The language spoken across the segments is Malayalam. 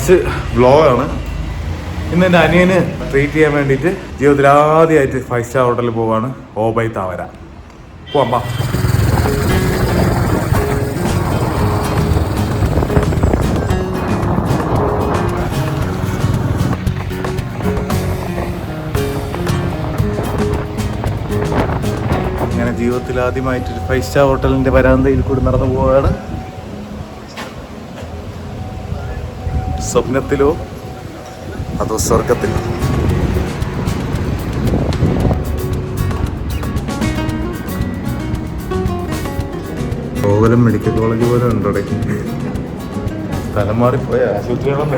ഫസ്റ്റ് വ്ളോഗാണ്. ഇന്ന് എൻ്റെ അനിയന് ട്രീറ്റ് ചെയ്യാൻ വേണ്ടിയിട്ട് ജീവിതത്തിൽ ആദ്യമായിട്ട് 5 സ്റ്റാർ ഹോട്ടലിൽ പോവാണ്. ഓബൈ താവര പോവാ. അങ്ങനെ ജീവിതത്തിൽ ആദ്യമായിട്ടൊരു 5 സ്റ്റാർ ഹോട്ടലിൻ്റെ വരാന്തയിൽ കൂടി നടന്നു പോവുകയാണ്. സ്വപ്നത്തിലോ അതോ സ്വർഗത്തിലോ? കോവലം മെഡിക്കൽ കോളേജ് പോലെ ഉണ്ടോടെ. സ്ഥലം മാറിപ്പോയ ആശുപത്രികളും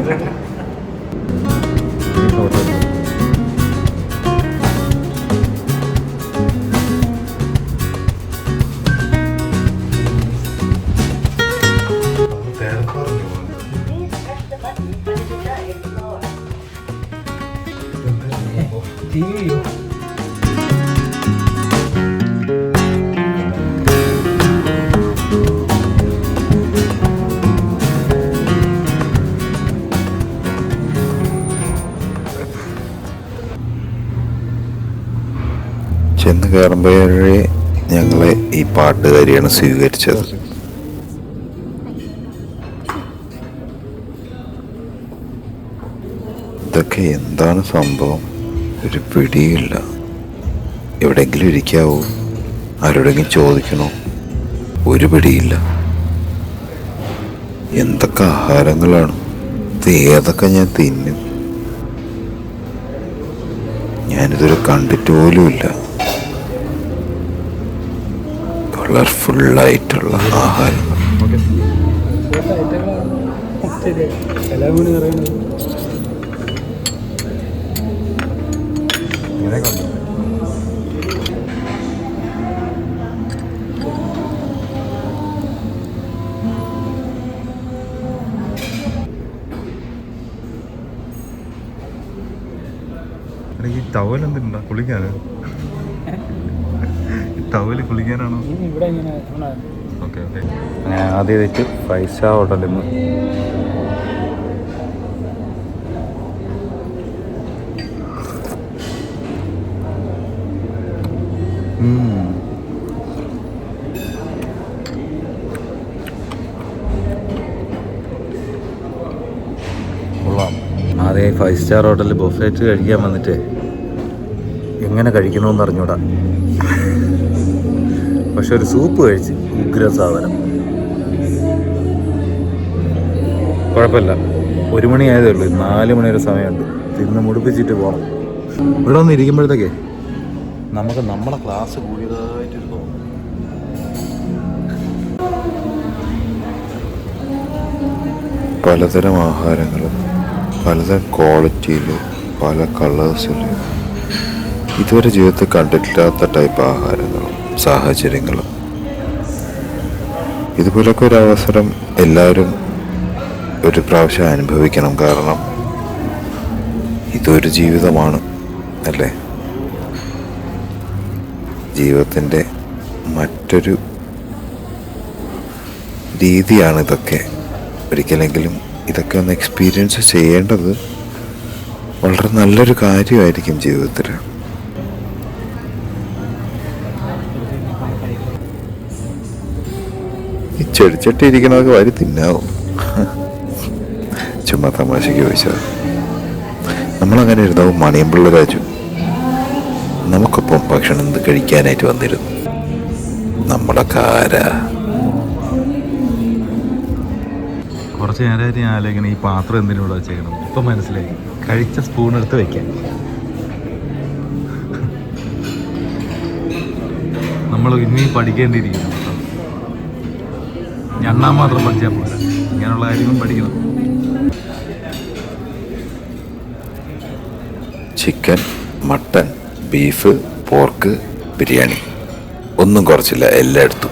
ചെന്ന് കയറുമ്പോഴേ ഞങ്ങളെ ഈ പാട്ടുകാരിയാണ് സ്വീകരിച്ചത്. ഇതൊക്കെ എന്താണ് സംഭവം? ഒരു പിടിയില്ല. എവിടെയെങ്കിലും ഇരിക്കാവോ? ആരോടെങ്കിലും ചോദിക്കണോ? ഒരു പിടിയില്ല. എന്തൊക്കെ ആഹാരങ്ങളാണ് ഇത്! ഏതൊക്കെ ഞാൻ തിന്നും? ഞാനിതൊരു കണ്ടിട്ട് പോലുമില്ല. കളർഫുള്ളായിട്ടുള്ള ആഹാരങ്ങൾ. ഈ ടവൽ എന്തിനാ കുളിക്കാന്? ടവല് കുളിക്കാനാണോ? Okay okay. ഞാൻ ആദ്യമായിട്ട് 5 സ്റ്റാർ ഹോട്ടലിൽ നിന്ന് കൊള്ളാം. ആദ്യം 5 സ്റ്റാർ ഹോട്ടലിൽ ബൊഫറ്റ് കഴിക്കാൻ വന്നിട്ട് എങ്ങനെ കഴിക്കണമെന്ന് അറിഞ്ഞൂടാ. പക്ഷെ ഒരു സൂപ്പ് കഴിച്ച് ഉഗ്ര സാധനം. കുഴപ്പമില്ല. 1 മണി ആയതേ ഉള്ളൂ. 4 മണി വരെ സമയമുണ്ട്. തിന്ന് മുടിപ്പിച്ചിട്ട് പോകണം. ഇവിടെ വന്ന് ഇരിക്കുമ്പോഴത്തേക്കേ നമുക്ക് നമ്മളെ ക്ലാസ് കൂടിയതായിട്ടൊരു തോന്നും. പലതരം ആഹാരങ്ങളും പലതരം ക്വാളിറ്റിയിൽ, പല കളേഴ്സിൽ, ഇതുവരെ ജീവിതത്തിൽ കണ്ടിട്ടില്ലാത്ത ടൈപ്പ് ആഹാരങ്ങളും സാഹചര്യങ്ങളും. ഇതുപോലൊക്കെ ഒരു അവസരം എല്ലാവരും ഒരു പ്രാവശ്യം അനുഭവിക്കണം. കാരണം ഇതൊരു ജീവിതമാണ് അല്ലേ? ജീവിതത്തിൻ്റെ മറ്റൊരു രീതിയാണ് ഇതൊക്കെ. ഒരിക്കലെങ്കിലും ഇതൊക്കെ ഒന്ന് എക്സ്പീരിയൻസ് ചെയ്യേണ്ടത് വളരെ നല്ലൊരു കാര്യമായിരിക്കും ജീവിതത്തിൽ. ഈ ചെടിച്ചട്ടി ഇരിക്കണതൊക്കെ വാരി തിന്നാവും. ചുമ്മാ തമാശയ്ക്ക് ചോദിച്ചത്. നമ്മളങ്ങനെ ഇരുന്നാവും മണിയമ്പിള്ള രാജു നമുക്കൊപ്പം ഭക്ഷണം കഴിക്കാനായിട്ട് വന്നിരുന്നു. നമ്മുടെ കാര കുറച്ച് നേരമായിട്ട് ഞാൻ ആലോചിക്കണം ഈ പാത്രം എന്തിനൂടെ വെച്ചേക്കണം. ഇപ്പം മനസ്സിലായി. കഴിച്ച സ്പൂൺ എടുത്ത് വെക്കാൻ. നമ്മൾ ഇനിയും പഠിക്കേണ്ടിയിരിക്കുന്നു. ഞണ്ണാൻ മാത്രം പഠിച്ചാൽ പോരാ, ഇങ്ങനെയുള്ള കാര്യങ്ങളും പഠിക്കണം. Chicken, mutton, beef, pork, biryani ഒന്നും കുറച്ചില്ല, എല്ലാം എടുത്തു.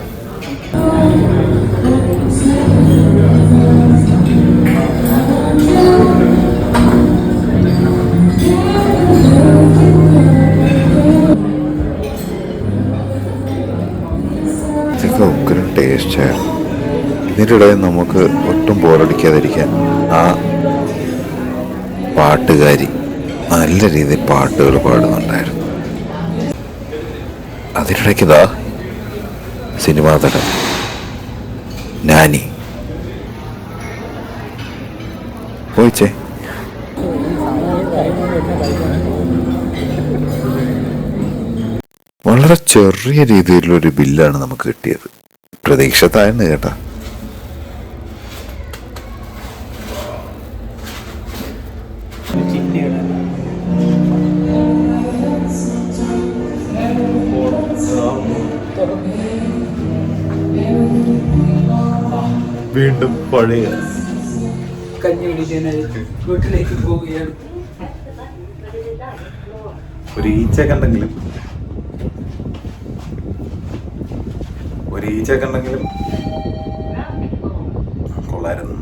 ഇതൊക്കെ ഉഗ്രം ടേസ്റ്റായിരുന്നു. ഇതിൻ്റെ ഇടയിൽ നമുക്ക് ഒട്ടും ബോറടിക്കാതിരിക്കാൻ ആ പാട്ടുകാരി നല്ല രീതിയിൽ പാട്ടുകൾ പാടുന്നുണ്ടായിരുന്നു. അതിനിടയ്ക്കതാ സിനിമാ തലം നാനി പോയിച്ചേ. വളരെ ചെറിയ രീതിയിലുള്ളൊരു ബില്ലാണ് നമുക്ക് കിട്ടിയത്. പ്രതീക്ഷ താഴ്ന്നു കേട്ടാ. വീണ്ടും പഴയ കഞ്ഞി കുടിക്കാനായി വീട്ടിലേക്ക് പോവുകയാണ്. ഒരു ഈച്ചയൊക്കെ ഉണ്ടെങ്കിലും കൊള്ളായിരുന്നു.